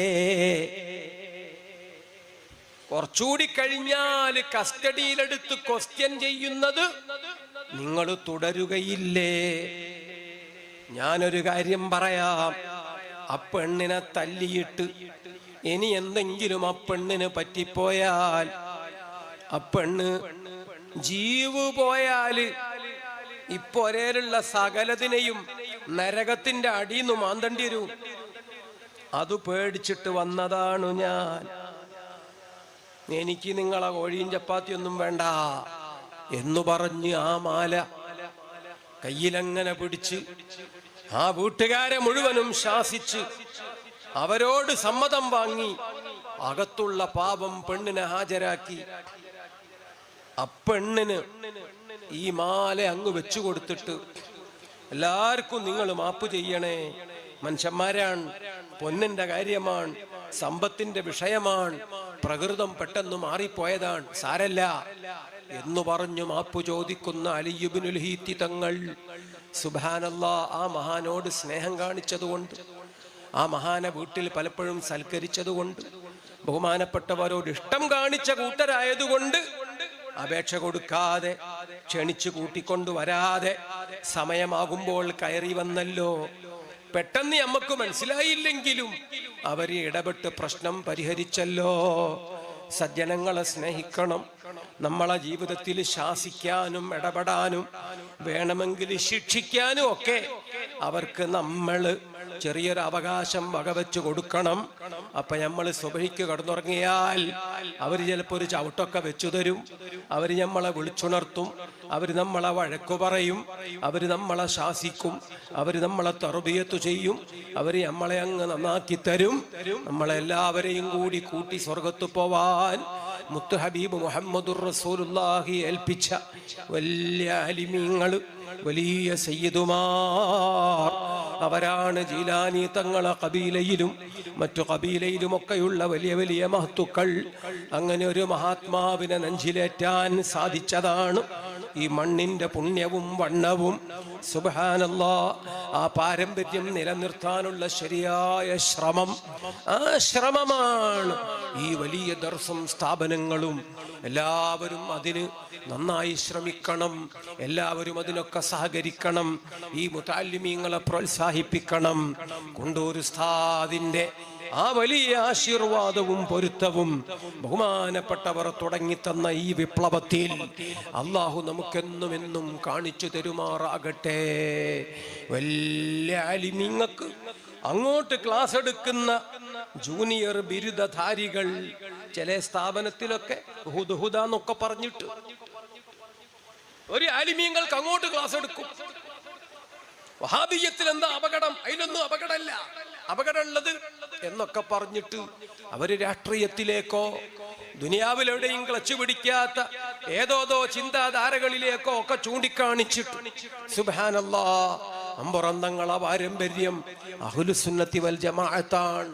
കുറച്ചുകൂടി കഴിഞ്ഞാൽ കസ്റ്റഡിയിലെടുത്ത് ക്വസ്റ്റ്യൻ ചെയ്യുന്നത് നിങ്ങൾ തുടരുകയില്ലേ? ഞാനൊരു കാര്യം പറയാം. ആ പെണ്ണിനെ തല്ലിയിട്ട് ഇനി എന്തെങ്കിലും ആ പെണ്ണിന് പറ്റിപ്പോയാൽ, ആ പെണ്ണ് ജീവ് പോയാല് ഇപ്പൊരേലുള്ള സകലതിനെയും നരകത്തിന്റെ അടിയിന്ന് മാന്തണ്ടി വരും. അത് പേടിച്ചിട്ട് വന്നതാണ് ഞാൻ. എനിക്ക് നിങ്ങളെ കോഴിയും ചപ്പാത്തിയൊന്നും വേണ്ട എന്നു പറഞ്ഞ് ആ മാല കയ്യിലങ്ങനെ പിടിച്ച് ആ വീട്ടുകാരെ മുഴുവനും ശാസിച്ച് അവരോട് സമ്മതം വാങ്ങി അകത്തുള്ള പാപം പെണ്ണിനെ ഹാജരാക്കി. അപ്പെണ്ണിന് ഈ മാല അങ്ങ് വെച്ചു കൊടുത്തിട്ട്, എല്ലാവർക്കും നിങ്ങൾ മാപ്പ് ചെയ്യണേ, മനുഷ്യന്മാരാണ്, പൊന്നിന്റെ കാര്യമാണ്, സമ്പത്തിന്റെ വിഷയമാണ്, പ്രകൃതം പെട്ടെന്ന് മാറിപ്പോയതാണ്, സാരല്ല എന്നു പറഞ്ഞു മാപ്പ് ചോദിക്കുന്ന അലി ഇബ്നുൽ ഹീത്തി തങ്ങൾ, സുബ്ഹാനല്ലാഹ്, ആ മഹാനോട് സ്നേഹം കാണിച്ചതുകൊണ്ട്, ആ മഹാനെ വീട്ടിൽ പലപ്പോഴും സൽക്കരിച്ചതുകൊണ്ട്, ബഹുമാനപ്പെട്ടവരോട് ഇഷ്ടം കാണിച്ച കൂട്ടരായതുകൊണ്ട് അപേക്ഷ കൊടുക്കാതെ ക്ഷണിച്ചു കൂട്ടിക്കൊണ്ടുവരാതെ സമയമാകുമ്പോൾ കയറി വന്നല്ലോ. പെട്ടെന്ന് നമുക്ക് മനസ്സിലായില്ലെങ്കിലും അവര് ഇടപെട്ട് പ്രശ്നം പരിഹരിച്ചല്ലോ. സജ്ജനങ്ങളെ സ്നേഹിക്കണം. നമ്മളെ ജീവിതത്തിൽ ശാസിക്കാനും ഇടപെടാനും വേണമെങ്കിൽ ശിക്ഷിക്കാനും ഒക്കെ അവർക്ക് നമ്മൾ ചെറിയൊരു അവകാശം വകവെച്ച് കൊടുക്കണം. അപ്പൊ നമ്മൾ സുബഹിക്ക് കിടന്നുറങ്ങിയാൽ അവർ ചിലപ്പോൾ ഒരു ചവിട്ടൊക്കെ വെച്ചു തരും. അവർ നമ്മളെ വിളിച്ചുണർത്തും. അവർ നമ്മളെ വഴക്കു പറയും, അവർ നമ്മളെ ശാസിക്കും, അവർ നമ്മളെ തർബിയത്ത് ചെയ്യും, അവർ നമ്മളെ അങ്ങ് നന്നാക്കി തരും. നമ്മളെല്ലാവരെയും കൂടി കൂട്ടി സ്വർഗത്ത് പോവാൻ മുത്ത് ഹബീബ് മുഹമ്മദുർ റസൂലുള്ളാഹി ഏൽപ്പിച്ച വലിയ ആലിമീങ്ങൾ, വലിയ സയ്യിദുമാർ, അവരാണ് ജീലാനി തങ്ങളെ കബീലയിലും മറ്റു കബീലയിലുമൊക്കെയുള്ള വലിയ വലിയ മഹത്തുക്കൾ. അങ്ങനെ ഒരു മഹാത്മാവിനെ നെഞ്ചിലേറ്റാൻ സാധിച്ചതാണ് ഈ മണ്ണിന്റെ പുണ്യവും വണ്ണവും. സുബ്ഹാനല്ലാഹ്, ആ പാരമ്പര്യം നിലനിർത്താനുള്ള ശരിയായ ശ്രമം, ആ ശ്രമമാണ് ഈ വലിയ ദർസും സ്ഥാപനങ്ങളും. എല്ലാവരും അതിന് നന്നായി ശ്രമിക്കണം, എല്ലാവരും അതിനൊക്കെ സഹകരിക്കണം, ഈ മുതഅല്ലിമീങ്ങളെ പ്രോത്സാഹിപ്പിക്കണം. കൊണ്ടൂർ ഉസ്താദിന്റെ ആ വലിയ ആശീർവാദവും പൊരുത്തവും ബഹുമാനപ്പെട്ടവർ തുടങ്ങിത്തന്ന ഈ വിപ്ലവത്തിൽ അള്ളാഹു നമുക്കെന്നും എന്നും കാണിച്ചു തരുമാറാകട്ടെ. വലിയ ആലിമീങ്ങൾക്ക് അങ്ങോട്ട് ക്ലാസ് എടുക്കുന്ന ജൂനിയർ ബിരുദധാരികൾ ചില സ്ഥാപനത്തിലൊക്കെ ഹുദുഹുദാന്നൊക്കെ പറഞ്ഞിട്ട് ഒരു ആലിമീങ്ങൾക്ക് അങ്ങോട്ട് ക്ലാസ് എടുക്കും. വഹാബിയ്യത്തിൽ എന്താ അപകടം? അതിലൊന്നും അപകടമല്ല, അപകടമുള്ളത് എന്നൊക്കെ പറഞ്ഞിട്ട് അവര് രാഷ്ട്രീയത്തിലേക്കോ ദുനിയാവിലെവിടെയും ക്ലച്ച് പിടിക്കാത്ത ഏതോതോ ചിന്താധാരകളിലേക്കോ ഒക്കെ ചൂണ്ടിക്കാണിച്ചിട്ട് സുബ്ഹാനല്ലാഹ്, അമ്പുറന്തങ്ങളെ പാരമ്പര്യം അഹ്ലുസുന്നത്തി വൽ ജമാഅത്താണ്.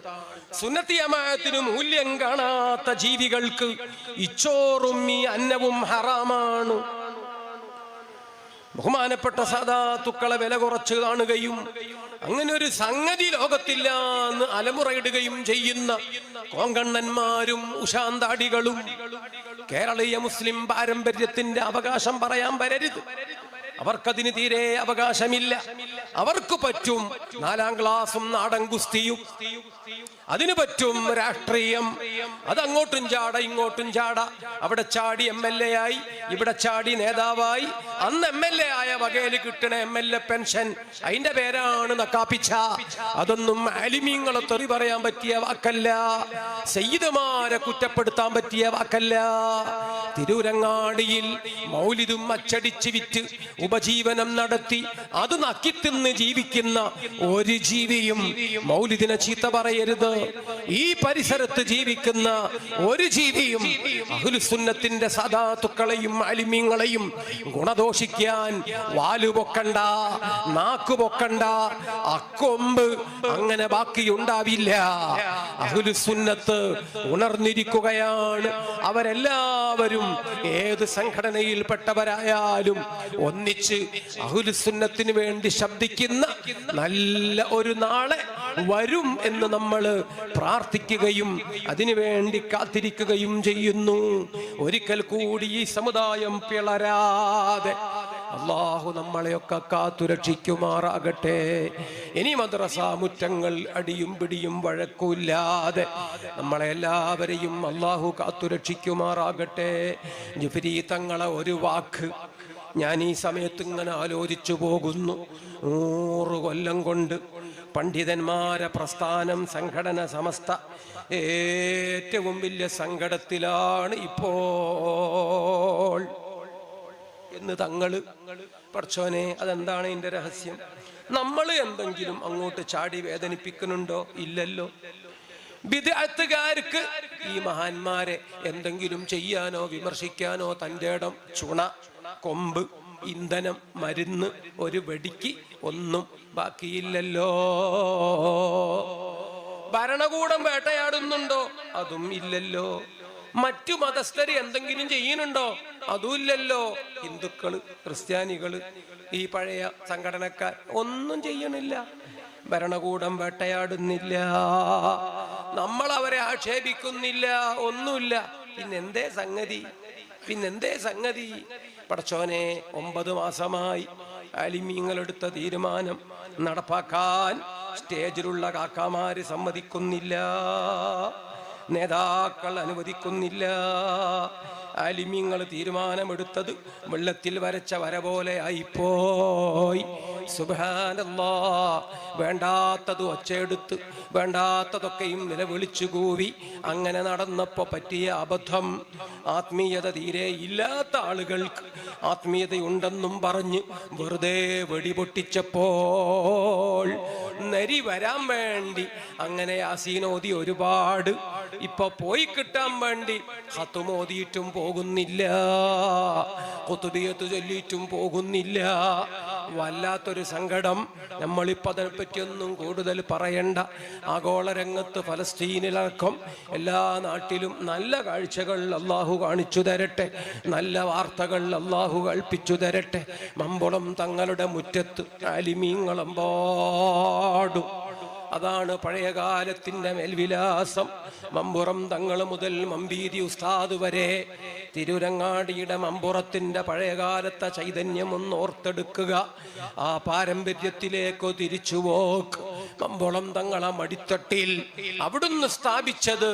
സുന്നത്തി ജമാഅത്തിന് മൂല്യം കാണാത്ത ജീവികൾക്ക് ഇച്ചോറും ഈ അന്നവും ഹറാമാണ്. ബഹുമാനപ്പെട്ട സാദാത്തുക്കളെ വില കുറച്ച് കാണുകയും അങ്ങനെ ഒരു സംഗതി ലോകത്തില്ല എന്ന് അലമുറയിടുകയും ചെയ്യുന്ന കോങ്കണ്ണന്മാരും ഉശാന്താടികളും കേരളീയ മുസ്ലിം പാരമ്പര്യത്തിന്റെ അവകാശം പറയാൻ വരരുത്. അവർക്കതിന് തീരെ അവകാശമില്ല. അവർക്ക് പറ്റും 4ാം ക്ലാസും നാടൻ കുസ്തിയും, അതിന് പറ്റും രാഷ്ട്രീയം. അതങ്ങോട്ടും ചാട ഇങ്ങോട്ടും ചാട. അവിടെ ചാടി MLA ആയി, ഇവിടെ ചാടി നേതാവായി. അന്ന് MLA ആയ വകയിൽ കിട്ടണ MLA പെൻഷൻ, അതിന്റെ പേരാണ് നക്കാപ്പിച്ച. അതൊന്നും ആലിമീങ്ങളെ തെറി പറയാൻ പറ്റിയ വാക്കല്ല, സയ്യിദുമാരെ കുറ്റപ്പെടുത്താൻ പറ്റിയ വാക്കല്ല. തിരൂരങ്ങാടിയിൽ മൗലിദും അച്ചടിച്ച് വിറ്റ് ഉപജീവനം നടത്തി അത് നക്കിത്തിന്ന് ജീവിക്കുന്ന ഒരു ജീവിയും മൗലിദിനെ ചീത്ത പറയരുത്. ഈ പരിസരത്ത് ജീവിക്കുന്ന ഒരു ജീവിയും അഹ്ലുസുന്നത്തിന്റെ സദാത്തുക്കളെയും അലിമീങ്ങളെയും ഗുണദോഷിക്കാൻ വാലുപൊക്കണ്ട, നാക്കുപൊക്കണ്ട, അക്കൊമ്പ് അങ്ങനെ ബാക്കിയുണ്ടാവില്ല. അഹ്ലുസുന്നത്ത് ഉണർന്നിരിക്കുകയാണ്. അവരെല്ലാവരും ഏത് സംഘടനയിൽപ്പെട്ടവരായാലും ഒന്നിച്ച് അഹ്ലുസുന്നത്തിന് വേണ്ടി ശബ്ദിക്കുന്ന നല്ല ഒരു നാളെ വരും എന്ന് നമ്മൾ പ്രാർത്ഥിക്കുകയും അതിനുവേണ്ടി കാത്തിരിക്കുകയും ചെയ്യുന്നു. ഒരിക്കൽ കൂടി ഈ സമുദായം പിളരാതെ അല്ലാഹു നമ്മളെയൊക്കെ കാത്തുരക്ഷിക്കുമാറാകട്ടെ. ഇനി മദ്രസ മുറ്റങ്ങൾ അടിയും പിടിയും വഴക്കൂല്ലാതെ നമ്മളെ എല്ലാവരെയും അല്ലാഹു കാത്തുരക്ഷിക്കുമാറാകട്ടെ. ജിഫ്രി തങ്ങളെ ഒരു വാക്ക് ഞാൻ ഈ സമയത്ത് ഇങ്ങനെ ആലോചിച്ചു പോകുന്നു. 100 കൊല്ലം കൊണ്ട് പണ്ഡിതന്മാരെ പ്രസ്ഥാനം, സംഘടന, സമസ്ത ഏറ്റവും വലിയ സങ്കടത്തിലാണ് ഇപ്പോൾ എന്ന് തങ്ങള്. പടച്ചോനെ, അതെന്താണ് ഇതിന്റെ രഹസ്യം? നമ്മൾ എന്തെങ്കിലും അങ്ങോട്ട് ചാടി വേദനിപ്പിക്കുന്നുണ്ടോ? ഇല്ലല്ലോ. ബിദ്അത്തുകാർക്ക് ഈ മഹാന്മാരെ എന്തെങ്കിലും ചെയ്യാനോ വിമർശിക്കാനോ തൻ്റെ ഇടം, ചുണ, കൊമ്പ്, ഇന്ധനം, മരുന്ന്, ഒരു വെടിക്ക് ഒന്നും ബാക്കിയില്ലല്ലോ. ഭരണകൂടം വേട്ടയാടുന്നുണ്ടോ? അതും ഇല്ലല്ലോ. മറ്റു മതസ്ഥര് എന്തെങ്കിലും ചെയ്യുന്നുണ്ടോ? അതുമില്ലല്ലോ. ഹിന്ദുക്കള്, ക്രിസ്ത്യാനികള്, ഈ പഴയ സംഘടനക്കാർ ഒന്നും ചെയ്യണില്ല. ഭരണകൂടം വേട്ടയാടുന്നില്ല, നമ്മൾ അവരെ ആക്ഷേപിക്കുന്നില്ല, ഒന്നുമില്ല. പിന്നെന്തേ സംഗതി? പിന്നെന്തേ സംഗതി? പടച്ചോനെ, 9 മാസമായി ആലിമീങ്ങളെടുത്ത തീരുമാനം നടപ്പാക്കാൻ സ്റ്റേജിലുള്ള കാക്കാമാര് സമ്മതിക്കുന്നില്ല. നേതാക്കൾ അനുവദിക്കുന്നില്ല. ആലിമീങ്ങൾ തീരുമാനമെടുത്തത് വെള്ളത്തിൽ വരച്ച വര പോലെ ആയിപ്പോയി. സുബ്ഹാനല്ലാഹ്. വേണ്ടാത്തത് ഒച്ചയെടുത്ത് വേണ്ടാത്തതൊക്കെയും നിലവിളിച്ചു കൂവി അങ്ങനെ നടന്നപ്പോൾ പറ്റിയ അബദ്ധം, ആത്മീയത തീരെ ഇല്ലാത്ത ആളുകൾക്ക് ആത്മീയതയുണ്ടെന്നും പറഞ്ഞ് വെറുതെ വെടിപൊട്ടിച്ചപ്പോൾ നരി വരാൻ വേണ്ടി അങ്ങനെ യാസീനോദി ഒരുപാട്, ഇപ്പൊ പോയി കിട്ടാൻ വേണ്ടി ഖത്തുമോദിയിട്ടും പോകുന്നില്ല, ഖുതുബിയത്ത് ചൊല്ലിയിട്ടും പോകുന്നില്ല. വല്ലാത്തൊരു സങ്കടം. നമ്മളിപ്പോൾ അതിനെപ്പറ്റിയൊന്നും കൂടുതൽ പറയണ്ട. ആഗോള രംഗത്ത് ഫലസ്തീനിലടക്കം എല്ലാ നാട്ടിലും നല്ല കാഴ്ചകൾ അള്ളാഹു കാണിച്ചു തരട്ടെ, നല്ല വാർത്തകൾ അള്ളാഹു കൽപ്പിച്ചു തരട്ടെ. മമ്പുളം തങ്ങളുടെ മുറ്റത്ത് ആലിമീങ്ങളെമ്പാടും. അതാണ് പഴയകാലത്തിൻ്റെ മേൽവിലാസം. മമ്പുറം തങ്ങൾ മുതൽ മമ്പീരി ഉസ്താദ് വരെ തിരുരങ്ങാടിയുടെ മമ്പുറത്തിൻ്റെ പഴയകാലത്തെ ചൈതന്യം ഒന്ന് ഓർത്തെടുക്കുക. ആ പാരമ്പര്യത്തിലേക്ക് തിരിച്ചു പോക്ക്. മമ്പുളം തങ്ങളെ മടിത്തട്ടിൽ അവിടുന്ന് സ്ഥാപിച്ചത്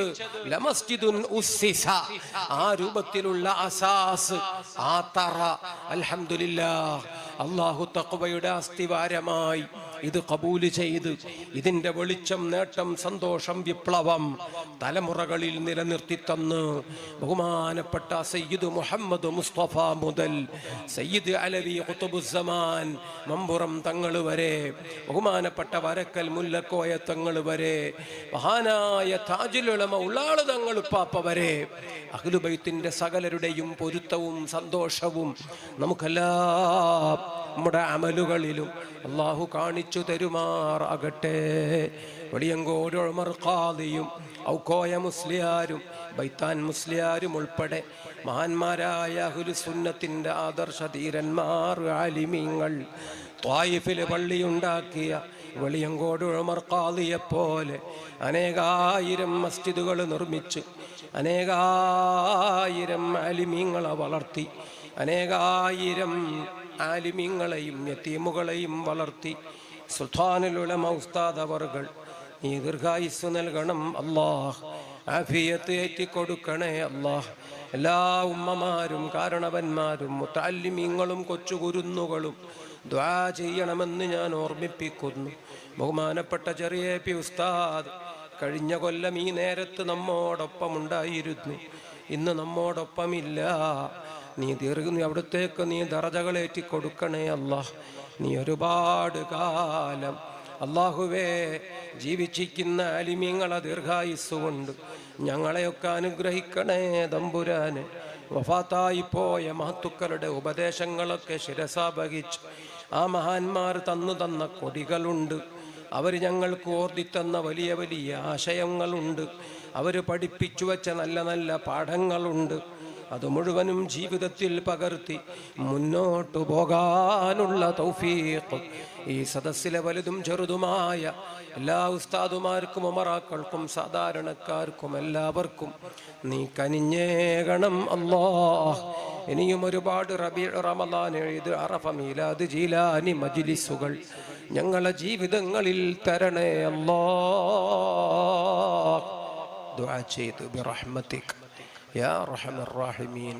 ലമസ്ജിദുൻ ഉസ്സിസ, ആ രൂപത്തിലുള്ള അസാസ്, ആ തറ. അൽഹംദുലില്ലാഹ്, അല്ലാഹു തഖ്വയുടെ അസ്ഥിവാരമായി ഇത് കബൂല് ചെയ്ത് ഇതിന്റെ വെളിച്ചം, നേട്ടം, സന്തോഷം, വിപ്ലവം തലമുറകളിൽ നിലനിർത്തി തന്ന് ബഹുമാനപ്പെട്ട സയ്യിദ് മുഹമ്മദ് മുസ്തഫ മുതൽ സയ്യിദ് അലവി ഖുതുബുസ്സമാൻ മമ്പുറം തങ്ങൾ വരെ, ബഹുമാനപ്പെട്ട വരക്കൽ മുല്ലക്കോയ തങ്ങൾ വരെ, മഹാനായ താജുൽ ഉലമ ഉള്ളാള് തങ്ങൾ പാപ്പ വരെ അഹ്ലു ബൈത്തിന്റെ സകലരുടെയും പൊരുത്തവും സന്തോഷവും നമുക്കെല്ലാം നമ്മുടെ അമലുകളിലും അള്ളാഹു കാണിച്ചു തരുമാറാകട്ടെ. വെളിയങ്കോട് ഉമർ ഖാദിയും ഔക്കോയ മുസ്ലിയാരും ബൈത്താൻ മുസ്ലിയാരും ഉൾപ്പെടെ മഹാന്മാരായ അഹ്ലു സുന്നത്തിന്റെ ആദർശ ധീരന്മാർ, ആലിമീങ്ങൾ, ത്വായിഫിൽ പള്ളിയുണ്ടാക്കിയ വെളിയങ്കോട് ഉമർ ഖാദിയെപ്പോലെ അനേകായിരം മസ്ജിദുകൾ നിർമ്മിച്ച് അനേകായിരം ആലിമീങ്ങളെ വളർത്തി അനേകായിരം ആലിമീങ്ങളെയും യതീമുകളെയും വളർത്തി സുൽത്താനുൽ ഉലമ ഉസ്താദ് അവർകൾ നീ ദീർഘായുസ്സ് നൽകണം അല്ലാഹ്, ആഫിയത്ത് ഏറ്റിക്കൊടുക്കണേ അല്ലാഹ്. എല്ലാ ഉമ്മമാരും കാരണവന്മാരും മുതഅല്ലിമീങ്ങളും കൊച്ചുകുരുന്നുകളും ദുആ ചെയ്യണമെന്ന് ഞാൻ ഓർമ്മിപ്പിക്കുന്നു. ബഹുമാനപ്പെട്ട ചെറിയ പി ഉസ്താദ് കഴിഞ്ഞ കൊല്ലം ഈ നേരത്ത് നമ്മോടൊപ്പം ഉണ്ടായിരുന്നു, ഇന്ന് നമ്മോടൊപ്പമില്ല. നീ അവിടത്തേക്ക് നീ ദറജകളേറ്റി കൊടുക്കണേ അല്ലാഹ്. നീ ഒരുപാട് കാലം അല്ലാഹുവേ ജീവിച്ചിരിക്കുന്ന ആലിമീങ്ങളെ ദീർഘായുസ്സുകൊണ്ട് ഞങ്ങളെയൊക്കെ അനുഗ്രഹിക്കണേ തമ്പുരാനെ. വഫാത്തായി പോയ മഹത്തുക്കളുടെ ഉപദേശങ്ങളൊക്കെ ശിരസാവഹിച്ച് ആ മഹാന്മാർ തന്ന കൊടികളുണ്ട്. അവർ ഞങ്ങൾക്ക് ഓർത്തിത്തന്ന വലിയ വലിയ ആശയങ്ങളുണ്ട്. അവർ പഠിപ്പിച്ചു വച്ച നല്ല നല്ല പാഠങ്ങളുണ്ട്. അത് മുഴുവനും ജീവിതത്തിൽ പകർത്തി മുന്നോട്ടു പോകാനുള്ള തൗഫീഖ് ഈ സദസ്സിലെ വലുതും ചെറുതുമായ എല്ലാ ഉസ്താദുമാർക്കും ഉമറാക്കൾക്കും സാധാരണക്കാർക്കും എല്ലാവർക്കും നീ കനിഞ്ഞേകണം അല്ലാഹ്. ഇനിയും ഒരുപാട് റമളാൻ, ഈദ്, അറഫ, മീലാദ്, ജീലാനി മജ്ലിസുകൾ ഞങ്ങളെ ജീവിതങ്ങളിൽ തരണേ അല്ലാഹ്. ദുആ ചെയ്തു ബിറഹ്മതിക യാ അർഹമർ റഹീമീൻ.